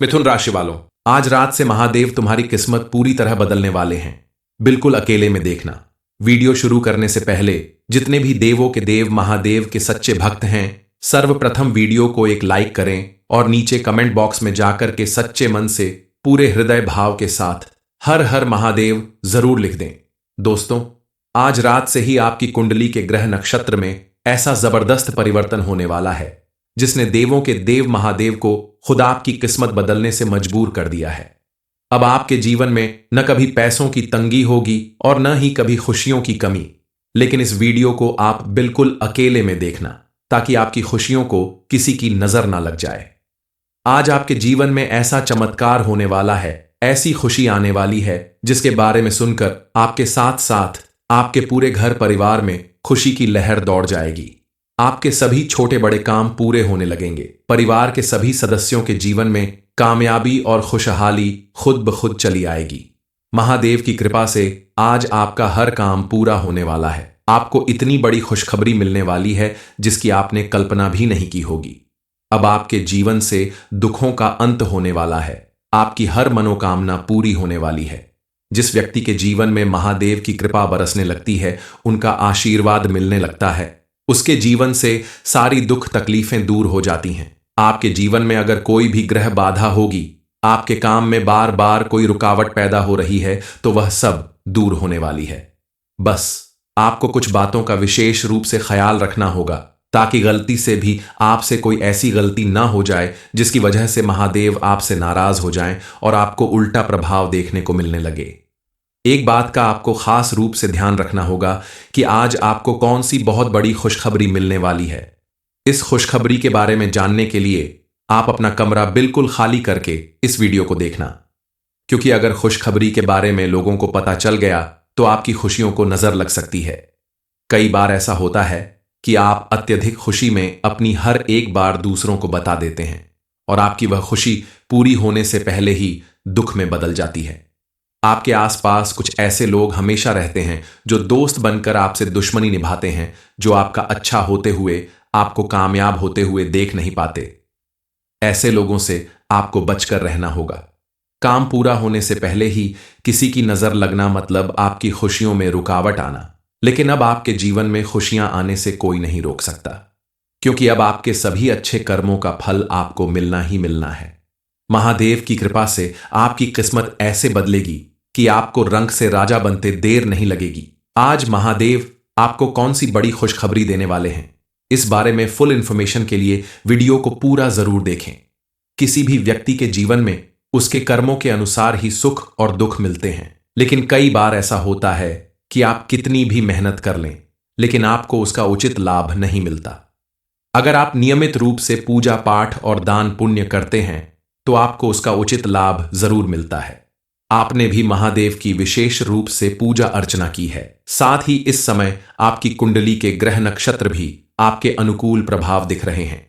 मिथुन राशि वालों, आज रात से महादेव तुम्हारी किस्मत पूरी तरह बदलने वाले हैं। बिल्कुल अकेले में देखना। वीडियो शुरू करने से पहले जितने भी देवों के देव महादेव के सच्चे भक्त हैं, सर्वप्रथम वीडियो को एक लाइक करें और नीचे कमेंट बॉक्स में जाकर के सच्चे मन से पूरे हृदय भाव के साथ हर हर महादेव जरूर लिख दें। दोस्तों, आज रात से ही आपकी कुंडली के ग्रह नक्षत्र में ऐसा जबरदस्त परिवर्तन होने वाला है जिसने देवों के देव महादेव को खुद आपकी किस्मत बदलने से मजबूर कर दिया है। अब आपके जीवन में न कभी पैसों की तंगी होगी और न ही कभी खुशियों की कमी। लेकिन इस वीडियो को आप बिल्कुल अकेले में देखना ताकि आपकी खुशियों को किसी की नजर ना लग जाए। आज आपके जीवन में ऐसा चमत्कार होने वाला है, ऐसी खुशी आने वाली है जिसके बारे में सुनकर आपके साथ साथ आपके पूरे घर परिवार में खुशी की लहर दौड़ जाएगी। आपके सभी छोटे बड़े काम पूरे होने लगेंगे। परिवार के सभी सदस्यों के जीवन में कामयाबी और खुशहाली खुद ब खुद चली आएगी। महादेव की कृपा से आज आपका हर काम पूरा होने वाला है। आपको इतनी बड़ी खुशखबरी मिलने वाली है जिसकी आपने कल्पना भी नहीं की होगी। अब आपके जीवन से दुखों का अंत होने वाला है। आपकी हर मनोकामना पूरी होने वाली है। जिस व्यक्ति के जीवन में महादेव की कृपा बरसने लगती है, उनका आशीर्वाद मिलने लगता है, उसके जीवन से सारी दुख तकलीफें दूर हो जाती हैं। आपके जीवन में अगर कोई भी ग्रह बाधा होगी, आपके काम में बार बार कोई रुकावट पैदा हो रही है, तो वह सब दूर होने वाली है। बस आपको कुछ बातों का विशेष रूप से ख्याल रखना होगा ताकि गलती से भी आपसे कोई ऐसी गलती ना हो जाए जिसकी वजह से महादेव आपसे नाराज हो जाएं और आपको उल्टा प्रभाव देखने को मिलने लगे। एक बात का आपको खास रूप से ध्यान रखना होगा कि आज आपको कौन सी बहुत बड़ी खुशखबरी मिलने वाली है। इस खुशखबरी के बारे में जानने के लिए आप अपना कमरा बिल्कुल खाली करके इस वीडियो को देखना, क्योंकि अगर खुशखबरी के बारे में लोगों को पता चल गया तो आपकी खुशियों को नजर लग सकती है। कई बार ऐसा होता है कि आप अत्यधिक खुशी में अपनी हर एक बार दूसरों को बता देते हैं और आपकी वह खुशी पूरी होने से पहले ही दुख में बदल जाती है। आपके आसपास कुछ ऐसे लोग हमेशा रहते हैं जो दोस्त बनकर आपसे दुश्मनी निभाते हैं, जो आपका अच्छा होते हुए आपको कामयाब होते हुए देख नहीं पाते। ऐसे लोगों से आपको बचकर रहना होगा। काम पूरा होने से पहले ही किसी की नजर लगना मतलब आपकी खुशियों में रुकावट आना। लेकिन अब आपके जीवन में खुशियां आने से कोई नहीं रोक सकता, क्योंकि अब आपके सभी अच्छे कर्मों का फल आपको मिलना ही मिलना है। महादेव की कृपा से आपकी किस्मत ऐसे बदलेगी कि आपको रंग से राजा बनते देर नहीं लगेगी। आज महादेव आपको कौन सी बड़ी खुशखबरी देने वाले हैं, इस बारे में फुल इंफॉर्मेशन के लिए वीडियो को पूरा जरूर देखें। किसी भी व्यक्ति के जीवन में उसके कर्मों के अनुसार ही सुख और दुख मिलते हैं, लेकिन कई बार ऐसा होता है कि आप कितनी भी मेहनत कर लें, लेकिन आपको उसका उचित लाभ नहीं मिलता। अगर आप नियमित रूप से पूजा पाठ और दान पुण्य करते हैं तो आपको उसका उचित लाभ जरूर मिलता है। आपने भी महादेव की विशेष रूप से पूजा अर्चना की है। साथ ही इस समय आपकी कुंडली के ग्रह नक्षत्र भी आपके अनुकूल प्रभाव दिख रहे हैं।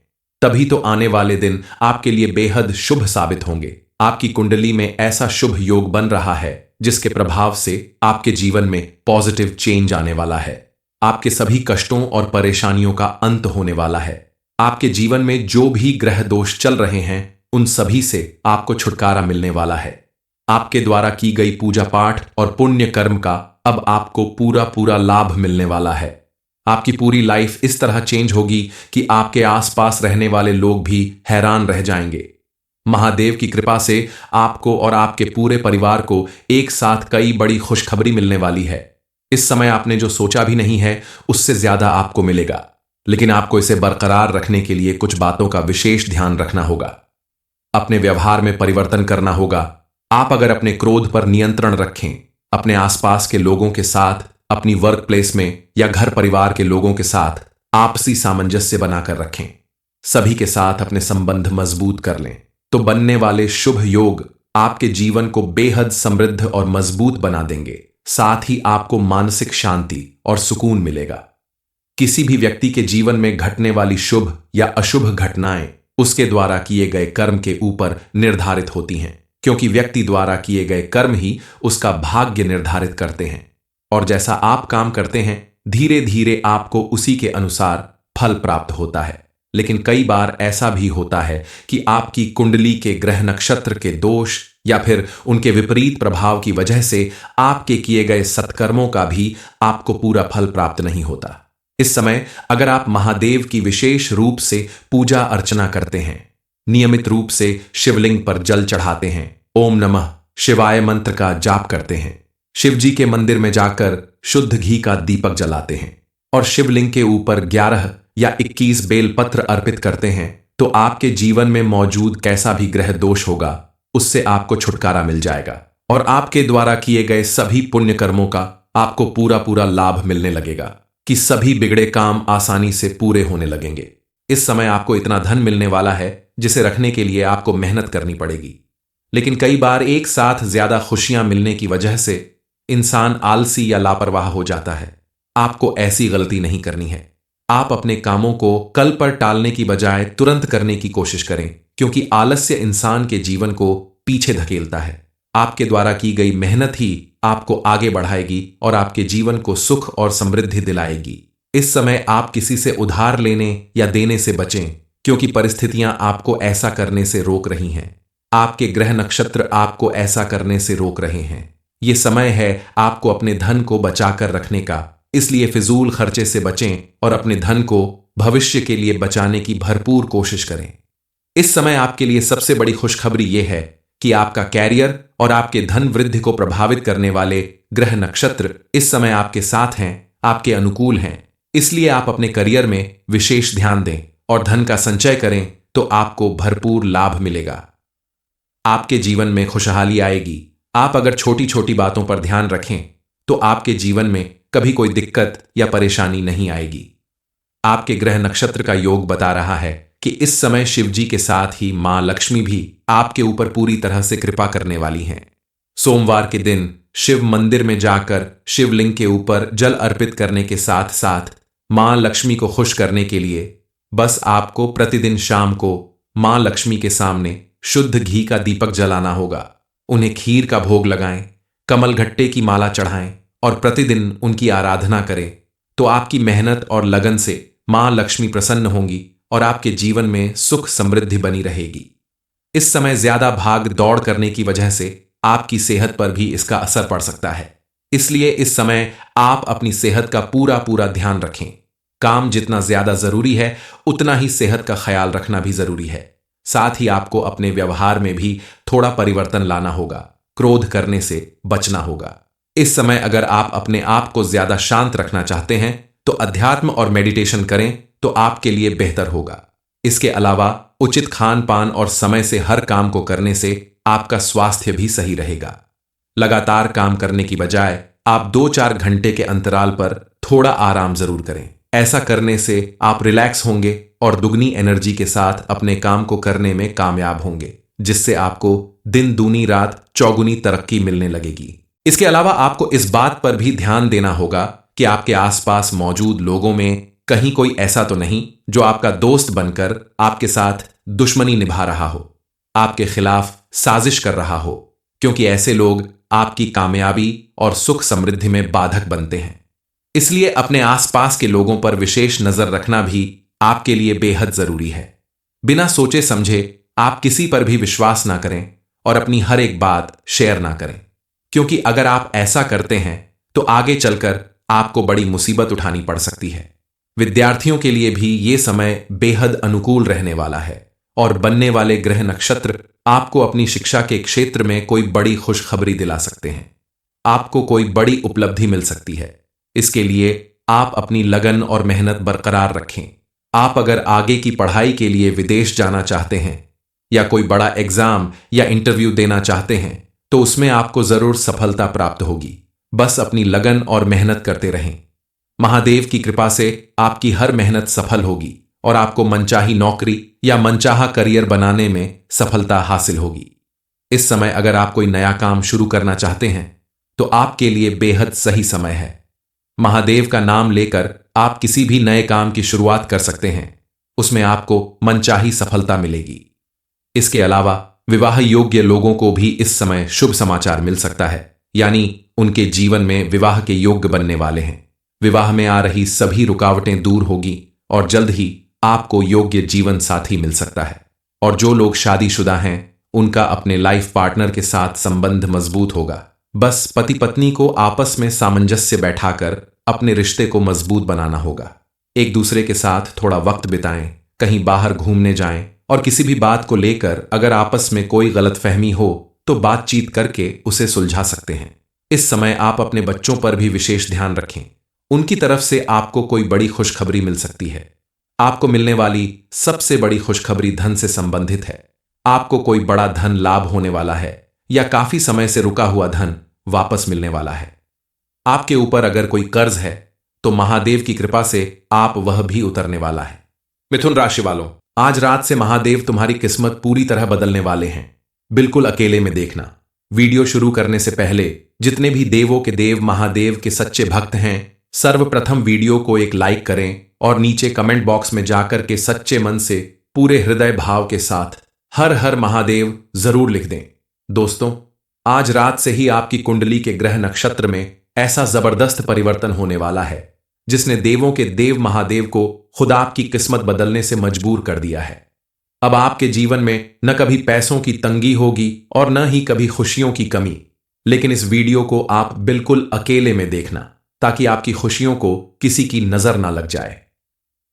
तभी तो आने वाले दिन आपके लिए बेहद शुभ साबित होंगे। आपकी कुंडली में ऐसा शुभ योग बन रहा है जिसके प्रभाव से आपके जीवन में पॉजिटिव चेंज आने वाला है। आपके सभी कष्टों और परेशानियों का अंत होने वाला है। आपके जीवन में जो भी ग्रह दोष चल रहे हैं, उन सभी से आपको छुटकारा मिलने वाला है। आपके द्वारा की गई पूजा पाठ और पुण्य कर्म का अब आपको पूरा पूरा लाभ मिलने वाला है। आपकी पूरी लाइफ इस तरह चेंज होगी कि आपके आसपास रहने वाले लोग भी हैरान रह जाएंगे। महादेव की कृपा से आपको और आपके पूरे परिवार को एक साथ कई बड़ी खुशखबरी मिलने वाली है। इस समय आपने जो सोचा भी नहीं है उससे ज्यादा आपको मिलेगा, लेकिन आपको इसे बरकरार रखने के लिए कुछ बातों का विशेष ध्यान रखना होगा। अपने व्यवहार में परिवर्तन करना होगा। आप अगर अपने क्रोध पर नियंत्रण रखें, अपने आसपास के लोगों के साथ, अपनी वर्क प्लेस में या घर परिवार के लोगों के साथ आपसी सामंजस्य बनाकर रखें, सभी के साथ अपने संबंध मजबूत कर लें, तो बनने वाले शुभ योग आपके जीवन को बेहद समृद्ध और मजबूत बना देंगे। साथ ही आपको मानसिक शांति और सुकून मिलेगा। किसी भी व्यक्ति के जीवन में घटने वाली शुभ या अशुभ घटनाएं उसके द्वारा किए गए कर्म के ऊपर निर्धारित होती हैं, क्योंकि व्यक्ति द्वारा किए गए कर्म ही उसका भाग्य निर्धारित करते हैं। और जैसा आप काम करते हैं, धीरे धीरे आपको उसी के अनुसार फल प्राप्त होता है। लेकिन कई बार ऐसा भी होता है कि आपकी कुंडली के ग्रह नक्षत्र के दोष या फिर उनके विपरीत प्रभाव की वजह से आपके किए गए सत्कर्मों का भी आपको पूरा फल प्राप्त नहीं होता। इस समय अगर आप महादेव की विशेष रूप से पूजा अर्चना करते हैं, नियमित रूप से शिवलिंग पर जल चढ़ाते हैं, ओम नमः शिवाय मंत्र का जाप करते हैं, शिव जी के मंदिर में जाकर शुद्ध घी का दीपक जलाते हैं और शिवलिंग के ऊपर 11 या 21 बेलपत्र अर्पित करते हैं, तो आपके जीवन में मौजूद कैसा भी ग्रह दोष होगा उससे आपको छुटकारा मिल जाएगा और आपके द्वारा किए गए सभी पुण्य कर्मों का आपको पूरा पूरा लाभ मिलने लगेगा कि सभी बिगड़े काम आसानी से पूरे होने लगेंगे। इस समय आपको इतना धन मिलने वाला है जिसे रखने के लिए आपको मेहनत करनी पड़ेगी। लेकिन कई बार एक साथ ज्यादा खुशियां मिलने की वजह से इंसान आलसी या लापरवाह हो जाता है। आपको ऐसी गलती नहीं करनी है। आप अपने कामों को कल पर टालने की बजाय तुरंत करने की कोशिश करें, क्योंकि आलस्य इंसान के जीवन को पीछे धकेलता है। आपके द्वारा की गई मेहनत ही आपको आगे बढ़ाएगी और आपके जीवन को सुख और समृद्धि दिलाएगी। इस समय आप किसी से उधार लेने या देने से बचें, क्योंकि परिस्थितियां आपको ऐसा करने से रोक रही हैं। आपके ग्रह नक्षत्र आपको ऐसा करने से रोक रहे हैं। ये समय है आपको अपने धन को बचाकर रखने का, इसलिए फिजूल खर्चे से बचें और अपने धन को भविष्य के लिए बचाने की भरपूर कोशिश करें। इस समय आपके लिए सबसे बड़ी खुशखबरी यह है कि आपका कैरियर और आपके धन वृद्धि को प्रभावित करने वाले ग्रह नक्षत्र इस समय आपके साथ हैं, आपके अनुकूल हैं। इसलिए आप अपने करियर में विशेष ध्यान दें और धन का संचय करें, तो आपको भरपूर लाभ मिलेगा। आपके जीवन में खुशहाली आएगी। आप अगर छोटी छोटी बातों पर ध्यान रखें तो आपके जीवन में कभी कोई दिक्कत या परेशानी नहीं आएगी। आपके ग्रह नक्षत्र का योग बता रहा है कि इस समय शिवजी के साथ ही मां लक्ष्मी भी आपके ऊपर पूरी तरह से कृपा करने वाली हैं। सोमवार के दिन शिव मंदिर में जाकर शिवलिंग के ऊपर जल अर्पित करने के साथ साथ मां लक्ष्मी को खुश करने के लिए बस आपको प्रतिदिन शाम को मां लक्ष्मी के सामने शुद्ध घी का दीपक जलाना होगा। उन्हें खीर का भोग लगाएं, कमल घट्टे की माला चढ़ाएं और प्रतिदिन उनकी आराधना करें, तो आपकी मेहनत और लगन से मां लक्ष्मी प्रसन्न होंगी और आपके जीवन में सुख समृद्धि बनी रहेगी। इस समय ज्यादा भाग दौड़ करने की वजह से आपकी सेहत पर भी इसका असर पड़ सकता है। इसलिए इस समय आप अपनी सेहत का पूरा पूरा ध्यान रखें। काम जितना ज्यादा जरूरी है उतना ही सेहत का ख्याल रखना भी जरूरी है। साथ ही आपको अपने व्यवहार में भी थोड़ा परिवर्तन लाना होगा। क्रोध करने से बचना होगा। इस समय अगर आप अपने आप को ज्यादा शांत रखना चाहते हैं तो अध्यात्म और मेडिटेशन करें तो आपके लिए बेहतर होगा। इसके अलावा उचित खान पान और समय से हर काम को करने से आपका स्वास्थ्य भी सही रहेगा। लगातार काम करने की बजाय आप 2-4 घंटे के अंतराल पर थोड़ा आराम जरूर करें। ऐसा करने से आप रिलैक्स होंगे और दुगनी एनर्जी के साथ अपने काम को करने में कामयाब होंगे, जिससे आपको दिन दूनी रात चौगुनी तरक्की मिलने लगेगी। इसके अलावा आपको इस बात पर भी ध्यान देना होगा कि आपके आसपास मौजूद लोगों में कहीं कोई ऐसा तो नहीं जो आपका दोस्त बनकर आपके साथ दुश्मनी निभा रहा हो, आपके खिलाफ साजिश कर रहा हो, क्योंकि ऐसे लोग आपकी कामयाबी और सुख समृद्धि में बाधक बनते हैं। इसलिए अपने आसपास के लोगों पर विशेष नजर रखना भी आपके लिए बेहद जरूरी है। बिना सोचे समझे आप किसी पर भी विश्वास ना करें और अपनी हर एक बात शेयर ना करें, क्योंकि अगर आप ऐसा करते हैं तो आगे चलकर आपको बड़ी मुसीबत उठानी पड़ सकती है। विद्यार्थियों के लिए भी ये समय बेहद अनुकूल रहने वाला है और बनने वाले ग्रह नक्षत्र आपको अपनी शिक्षा के क्षेत्र में कोई बड़ी खुशखबरी दिला सकते हैं। आपको कोई बड़ी उपलब्धि मिल सकती है। इसके लिए आप अपनी लगन और मेहनत बरकरार रखें। आप अगर आगे की पढ़ाई के लिए विदेश जाना चाहते हैं या कोई बड़ा एग्जाम या इंटरव्यू देना चाहते हैं तो उसमें आपको जरूर सफलता प्राप्त होगी। बस अपनी लगन और मेहनत करते रहें। महादेव की कृपा से आपकी हर मेहनत सफल होगी और आपको मनचाही नौकरी या मनचाहा करियर बनाने में सफलता हासिल होगी। इस समय अगर आप कोई नया काम शुरू करना चाहते हैं तो आपके लिए बेहद सही समय है। महादेव का नाम लेकर आप किसी भी नए काम की शुरुआत कर सकते हैं। उसमें आपको मनचाही सफलता मिलेगी। इसके अलावा विवाह योग्य लोगों को भी इस समय शुभ समाचार मिल सकता है, यानी उनके जीवन में विवाह के योग्य बनने वाले हैं। विवाह में आ रही सभी रुकावटें दूर होगी और जल्द ही आपको योग्य जीवन साथी मिल सकता है। और जो लोग शादीशुदा हैं उनका अपने लाइफ पार्टनर के साथ संबंध मजबूत होगा। बस पति पत्नी को आपस में सामंजस्य बैठाकर अपने रिश्ते को मजबूत बनाना होगा। एक दूसरे के साथ थोड़ा वक्त बिताएं, कहीं बाहर घूमने जाएं और किसी भी बात को लेकर अगर आपस में कोई गलतफहमी हो तो बातचीत करके उसे सुलझा सकते हैं। इस समय आप अपने बच्चों पर भी विशेष ध्यान रखें। उनकी तरफ से आपको कोई बड़ी खुशखबरी मिल सकती है। आपको मिलने वाली सबसे बड़ी खुशखबरी धन से संबंधित है। आपको कोई बड़ा धन लाभ होने वाला है या काफी समय से रुका हुआ धन वापस मिलने वाला है। आपके ऊपर अगर कोई कर्ज है तो महादेव की कृपा से आप वह भी उतरने वाला है। मिथुन राशि वालों, आज रात से महादेव तुम्हारी किस्मत पूरी तरह बदलने वाले हैं। बिल्कुल अकेले में देखना। वीडियो शुरू करने से पहले जितने भी देवों के देव महादेव के सच्चे भक्त हैं, सर्वप्रथम वीडियो को एक लाइक करें और नीचे कमेंट बॉक्स में जाकर के सच्चे मन से पूरे हृदय भाव के साथ हर हर महादेव जरूर लिख दें। दोस्तों, आज रात से ही आपकी कुंडली के ग्रह नक्षत्र में ऐसा जबरदस्त परिवर्तन होने वाला है जिसने देवों के देव महादेव को खुद आपकी किस्मत बदलने से मजबूर कर दिया है। अब आपके जीवन में न कभी पैसों की तंगी होगी और न ही कभी खुशियों की कमी। लेकिन इस वीडियो को आप बिल्कुल अकेले में देखना ताकि आपकी खुशियों को किसी की नजर ना लग जाए।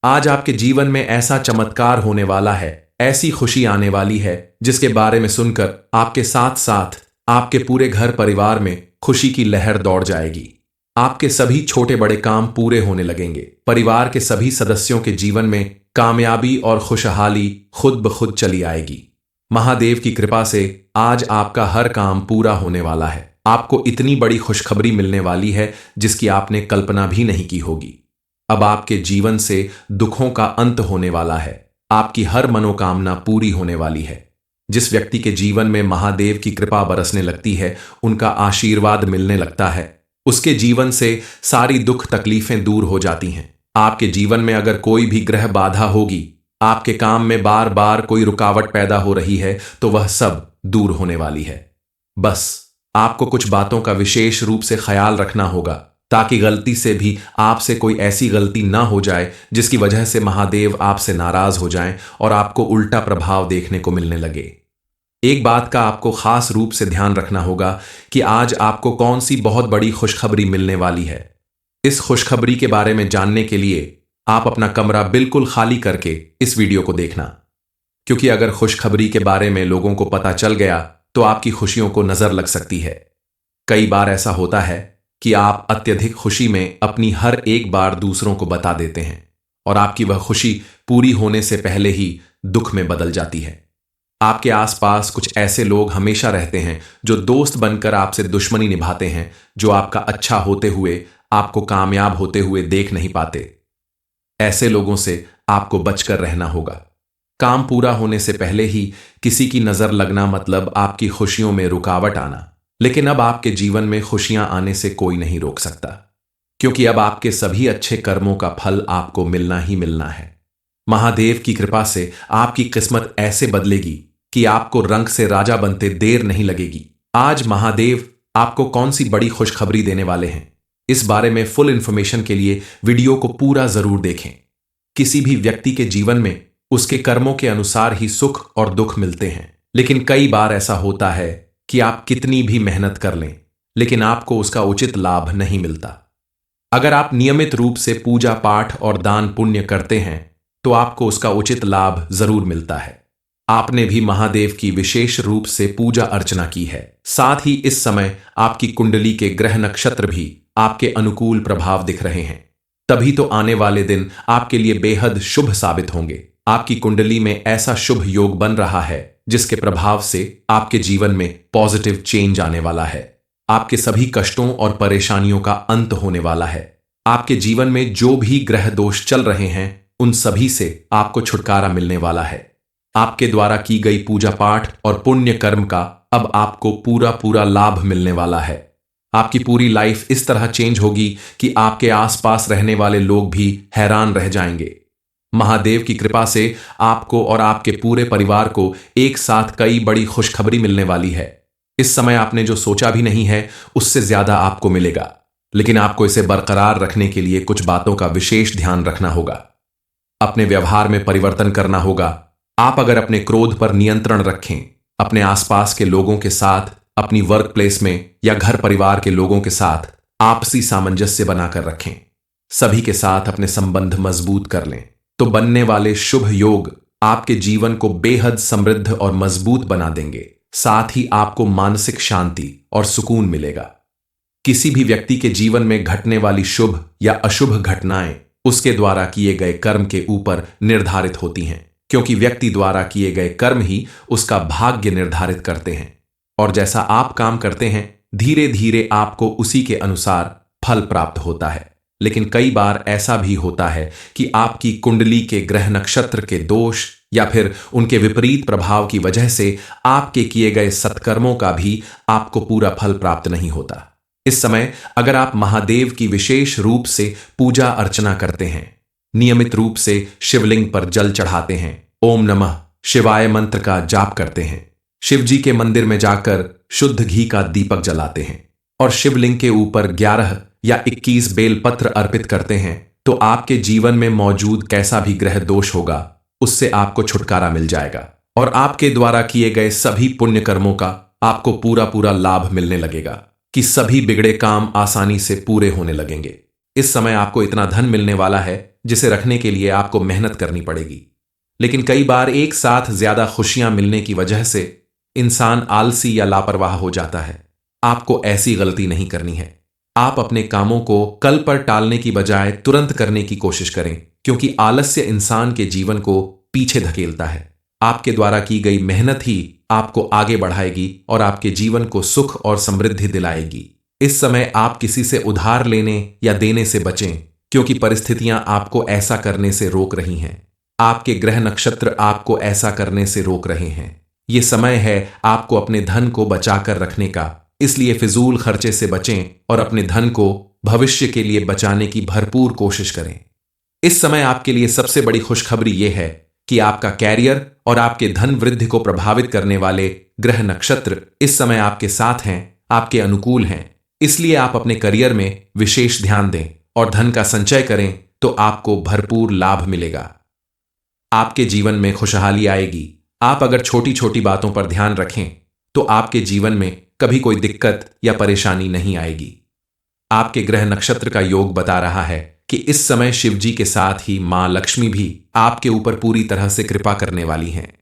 आज आपके जीवन में ऐसा चमत्कार होने वाला है, ऐसी खुशी आने वाली है जिसके बारे में सुनकर आपके साथ साथ आपके पूरे घर परिवार में खुशी की लहर दौड़ जाएगी। आपके सभी छोटे बड़े काम पूरे होने लगेंगे। परिवार के सभी सदस्यों के जीवन में कामयाबी और खुशहाली खुद ब खुद चली आएगी। महादेव की कृपा से आज आपका हर काम पूरा होने वाला है। आपको इतनी बड़ी खुशखबरी मिलने वाली है जिसकी आपने कल्पना भी नहीं की होगी। अब आपके जीवन से दुखों का अंत होने वाला है। आपकी हर मनोकामना पूरी होने वाली है। जिस व्यक्ति के जीवन में महादेव की कृपा बरसने लगती है, उनका आशीर्वाद मिलने लगता है, उसके जीवन से सारी दुख तकलीफें दूर हो जाती हैं। आपके जीवन में अगर कोई भी ग्रह बाधा होगी, आपके काम में बार बार कोई रुकावट पैदा हो रही है, तो वह सब दूर होने वाली है। बस आपको कुछ बातों का विशेष रूप से ख्याल रखना होगा ताकि गलती से भी आपसे कोई ऐसी गलती ना हो जाए जिसकी वजह से महादेव आपसे नाराज हो जाएं और आपको उल्टा प्रभाव देखने को मिलने लगे। एक बात का आपको खास रूप से ध्यान रखना होगा कि आज आपको कौन सी बहुत बड़ी खुशखबरी मिलने वाली है। इस खुशखबरी के बारे में जानने के लिए आप अपना कमरा बिल्कुल खाली करके इस वीडियो को देखना, क्योंकि अगर खुशखबरी के बारे में लोगों को पता चल गया तो आपकी खुशियों को नजर लग सकती है। कई बार ऐसा होता है कि आप अत्यधिक खुशी में अपनी हर एक बार दूसरों को बता देते हैं और आपकी वह खुशी पूरी होने से पहले ही दुख में बदल जाती है। आपके आसपास कुछ ऐसे लोग हमेशा रहते हैं जो दोस्त बनकर आपसे दुश्मनी निभाते हैं, जो आपका अच्छा होते हुए आपको कामयाब होते हुए देख नहीं पाते। ऐसे लोगों से आपको बचकर रहना होगा। काम पूरा होने से पहले ही किसी की नजर लगना मतलब आपकी खुशियों में रुकावट आना। लेकिन अब आपके जीवन में खुशियां आने से कोई नहीं रोक सकता, क्योंकि अब आपके सभी अच्छे कर्मों का फल आपको मिलना ही मिलना है। महादेव की कृपा से आपकी किस्मत ऐसे बदलेगी कि आपको रंग से राजा बनते देर नहीं लगेगी। आज महादेव आपको कौन सी बड़ी खुशखबरी देने वाले हैं, इस बारे में फुल इंफॉर्मेशन के लिए वीडियो को पूरा जरूर देखें। किसी भी व्यक्ति के जीवन में उसके कर्मों के अनुसार ही सुख और दुख मिलते हैं, लेकिन कई बार ऐसा होता है कि आप कितनी भी मेहनत कर लें लेकिन आपको उसका उचित लाभ नहीं मिलता। अगर आप नियमित रूप से पूजा पाठ और दान पुण्य करते हैं तो आपको उसका उचित लाभ जरूर मिलता है। आपने भी महादेव की विशेष रूप से पूजा अर्चना की है। साथ ही इस समय आपकी कुंडली के ग्रह नक्षत्र भी आपके अनुकूल प्रभाव दिख रहे हैं। तभी तो आने वाले दिन आपके लिए बेहद शुभ साबित होंगे। आपकी कुंडली में ऐसा शुभ योग बन रहा है जिसके प्रभाव से आपके जीवन में पॉजिटिव चेंज आने वाला है। आपके सभी कष्टों और परेशानियों का अंत होने वाला है। आपके जीवन में जो भी ग्रह दोष चल रहे हैं उन सभी से आपको छुटकारा मिलने वाला है। आपके द्वारा की गई पूजा पाठ और पुण्य कर्म का अब आपको पूरा पूरा लाभ मिलने वाला है। आपकी पूरी लाइफ इस तरह चेंज होगी कि आपके आसपास रहने वाले लोग भी हैरान रह जाएंगे। महादेव की कृपा से आपको और आपके पूरे परिवार को एक साथ कई बड़ी खुशखबरी मिलने वाली है। इस समय आपने जो सोचा भी नहीं है उससे ज्यादा आपको मिलेगा, लेकिन आपको इसे बरकरार रखने के लिए कुछ बातों का विशेष ध्यान रखना होगा। अपने व्यवहार में परिवर्तन करना होगा। आप अगर अपने क्रोध पर नियंत्रण रखें, अपने आसपास के लोगों के साथ, अपनी वर्क प्लेस में या घर परिवार के लोगों के साथ आपसी सामंजस्य बनाकर रखें, सभी के साथ अपने संबंध मजबूत कर लें, तो बनने वाले शुभ योग आपके जीवन को बेहद समृद्ध और मजबूत बना देंगे। साथ ही आपको मानसिक शांति और सुकून मिलेगा। किसी भी व्यक्ति के जीवन में घटने वाली शुभ या अशुभ घटनाएं उसके द्वारा किए गए कर्म के ऊपर निर्धारित होती हैं, क्योंकि व्यक्ति द्वारा किए गए कर्म ही उसका भाग्य निर्धारित करते हैं। और जैसा आप काम करते हैं, धीरे धीरे आपको उसी के अनुसार फल प्राप्त होता है। लेकिन कई बार ऐसा भी होता है कि आपकी कुंडली के ग्रह नक्षत्र के दोष या फिर उनके विपरीत प्रभाव की वजह से आपके किए गए सत्कर्मों का भी आपको पूरा फल प्राप्त नहीं होता। इस समय अगर आप महादेव की विशेष रूप से पूजा अर्चना करते हैं, नियमित रूप से शिवलिंग पर जल चढ़ाते हैं, ओम नमः शिवाय मंत्र का जाप करते हैं, शिव जी के मंदिर में जाकर शुद्ध घी का दीपक जलाते हैं और शिवलिंग के ऊपर 11 या 21 बेलपत्र अर्पित करते हैं, तो आपके जीवन में मौजूद कैसा भी ग्रह दोष होगा उससे आपको छुटकारा मिल जाएगा और आपके द्वारा किए गए सभी पुण्य कर्मों का आपको पूरा पूरा लाभ मिलने लगेगा कि सभी बिगड़े काम आसानी से पूरे होने लगेंगे। इस समय आपको इतना धन मिलने वाला है जिसे रखने के लिए आपको मेहनत करनी पड़ेगी। लेकिन कई बार एक साथ ज्यादा खुशियां मिलने की वजह से इंसान आलसी या लापरवाह हो जाता है। आपको ऐसी गलती नहीं करनी है। आप अपने कामों को कल पर टालने की बजाय तुरंत करने की कोशिश करें, क्योंकि आलस्य इंसान के जीवन को पीछे धकेलता है। आपके द्वारा की गई मेहनत ही आपको आगे बढ़ाएगी और आपके जीवन को सुख और समृद्धि दिलाएगी। इस समय आप किसी से उधार लेने या देने से बचें, क्योंकि परिस्थितियां आपको ऐसा करने से रोक रही हैं। आपके ग्रह नक्षत्र आपको ऐसा करने से रोक रहे हैं। ये समय है आपको अपने धन को बचाकर रखने का, इसलिए फिजूल खर्चे से बचें और अपने धन को भविष्य के लिए बचाने की भरपूर कोशिश करें। इस समय आपके लिए सबसे बड़ी खुशखबरी यह है कि आपका कैरियर और आपके धन वृद्धि को प्रभावित करने वाले ग्रह नक्षत्र इस समय आपके साथ हैं, आपके अनुकूल हैं। इसलिए आप अपने करियर में विशेष ध्यान दें और धन का संचय करें, तो आपको भरपूर लाभ मिलेगा। आपके जीवन में खुशहाली आएगी। आप अगर छोटी छोटी बातों पर ध्यान रखें तो आपके जीवन में कभी कोई दिक्कत या परेशानी नहीं आएगी। आपके ग्रह नक्षत्र का योग बता रहा है कि इस समय शिवजी के साथ ही मां लक्ष्मी भी आपके ऊपर पूरी तरह से कृपा करने वाली हैं।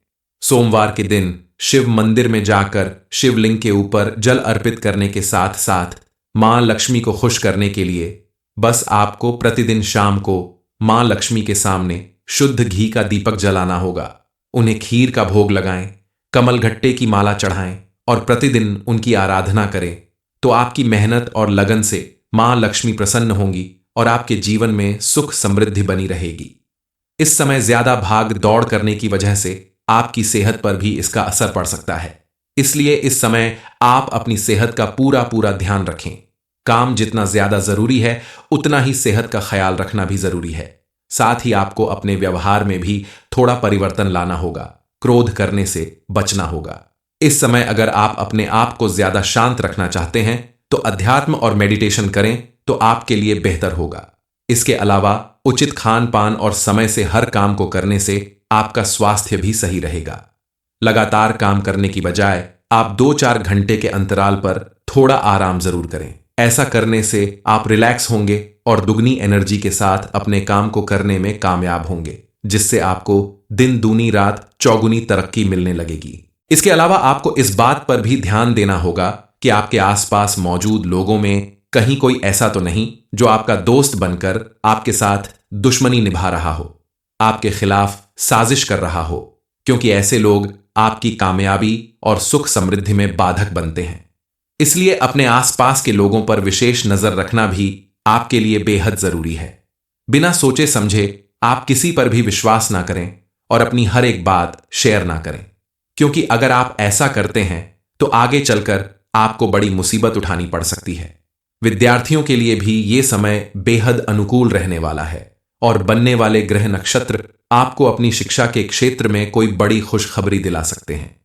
सोमवार के दिन शिव मंदिर में जाकर शिवलिंग के ऊपर जल अर्पित करने के साथ साथ मां लक्ष्मी को खुश करने के लिए बस आपको प्रतिदिन शाम को मां लक्ष्मी के सामने शुद्ध घी का दीपक जलाना होगा। उन्हें खीर का भोग लगाएं, कमलगट्टे की माला चढ़ाएं और प्रतिदिन उनकी आराधना करें, तो आपकी मेहनत और लगन से मां लक्ष्मी प्रसन्न होंगी और आपके जीवन में सुख समृद्धि बनी रहेगी। इस समय ज्यादा भाग दौड़ करने की वजह से आपकी सेहत पर भी इसका असर पड़ सकता है। इसलिए इस समय आप अपनी सेहत का पूरा पूरा ध्यान रखें। काम जितना ज्यादा जरूरी है उतना ही सेहत का ख्याल रखना भी जरूरी है। साथ ही आपको अपने व्यवहार में भी थोड़ा परिवर्तन लाना होगा। क्रोध करने से बचना होगा। इस समय अगर आप अपने आप को ज्यादा शांत रखना चाहते हैं तो अध्यात्म और मेडिटेशन करें तो आपके लिए बेहतर होगा। इसके अलावा उचित खान पान और समय से हर काम को करने से आपका स्वास्थ्य भी सही रहेगा। लगातार काम करने की बजाय आप 2-4 घंटे के अंतराल पर थोड़ा आराम जरूर करें। ऐसा करने से आप रिलैक्स होंगे और दुगनी एनर्जी के साथ अपने काम को करने में कामयाब होंगे, जिससे आपको दिन दूनी रात चौगुनी तरक्की मिलने लगेगी। इसके अलावा आपको इस बात पर भी ध्यान देना होगा कि आपके आसपास मौजूद लोगों में कहीं कोई ऐसा तो नहीं जो आपका दोस्त बनकर आपके साथ दुश्मनी निभा रहा हो, आपके खिलाफ साजिश कर रहा हो, क्योंकि ऐसे लोग आपकी कामयाबी और सुख समृद्धि में बाधक बनते हैं। इसलिए अपने आसपास के लोगों पर विशेष नजर रखना भी आपके लिए बेहद जरूरी है। बिना सोचे समझे आप किसी पर भी विश्वास ना करें और अपनी हर एक बात शेयर ना करें, क्योंकि अगर आप ऐसा करते हैं तो आगे चलकर आपको बड़ी मुसीबत उठानी पड़ सकती है। विद्यार्थियों के लिए भी ये समय बेहद अनुकूल रहने वाला है और बनने वाले ग्रह नक्षत्र आपको अपनी शिक्षा के क्षेत्र में कोई बड़ी खुशखबरी दिला सकते हैं।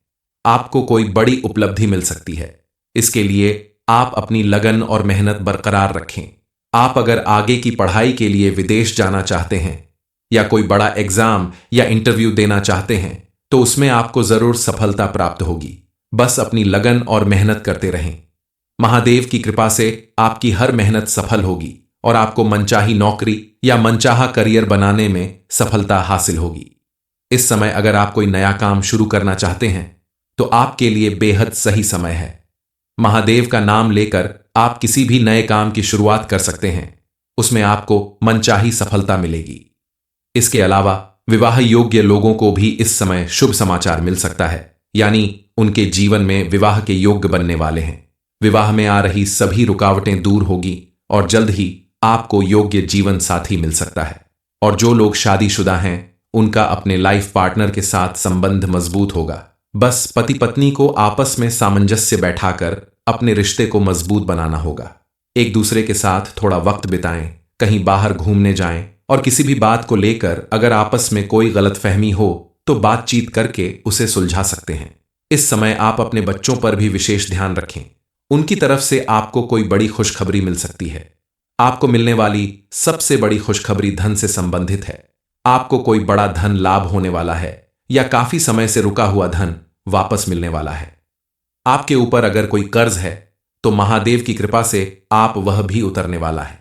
आपको कोई बड़ी उपलब्धि मिल सकती है। इसके लिए आप अपनी लगन और मेहनत बरकरार रखें। आप अगर आगे की पढ़ाई के लिए विदेश जाना चाहते हैं या कोई बड़ा एग्जाम या इंटरव्यू देना चाहते हैं तो उसमें आपको जरूर सफलता प्राप्त होगी। बस अपनी लगन और मेहनत करते रहें। महादेव की कृपा से आपकी हर मेहनत सफल होगी और आपको मनचाही नौकरी या मनचाहा करियर बनाने में सफलता हासिल होगी। इस समय अगर आप कोई नया काम शुरू करना चाहते हैं तो आपके लिए बेहद सही समय है। महादेव का नाम लेकर आप किसी भी नए काम की शुरुआत कर सकते हैं, उसमें आपको मनचाही सफलता मिलेगी। इसके अलावा विवाह योग्य लोगों को भी इस समय शुभ समाचार मिल सकता है, यानी उनके जीवन में विवाह के योग्य बनने वाले हैं। विवाह में आ रही सभी रुकावटें दूर होगी और जल्द ही आपको योग्य जीवन साथी मिल सकता है। और जो लोग शादीशुदा हैं उनका अपने लाइफ पार्टनर के साथ संबंध मजबूत होगा। बस पति पत्नी को आपस में सामंजस्य बैठाकर अपने रिश्ते को मजबूत बनाना होगा। एक दूसरे के साथ थोड़ा वक्त बिताएं, कहीं बाहर घूमने जाएं और किसी भी बात को लेकर अगर आपस में कोई गलतफहमी हो तो बातचीत करके उसे सुलझा सकते हैं। इस समय आप अपने बच्चों पर भी विशेष ध्यान रखें। उनकी तरफ से आपको कोई बड़ी खुशखबरी मिल सकती है। आपको मिलने वाली सबसे बड़ी खुशखबरी धन से संबंधित है। आपको कोई बड़ा धन लाभ होने वाला है या काफी समय से रुका हुआ धन वापस मिलने वाला है। आपके ऊपर अगर कोई कर्ज है तो महादेव की कृपा से आप वह भी उतरने वाला है।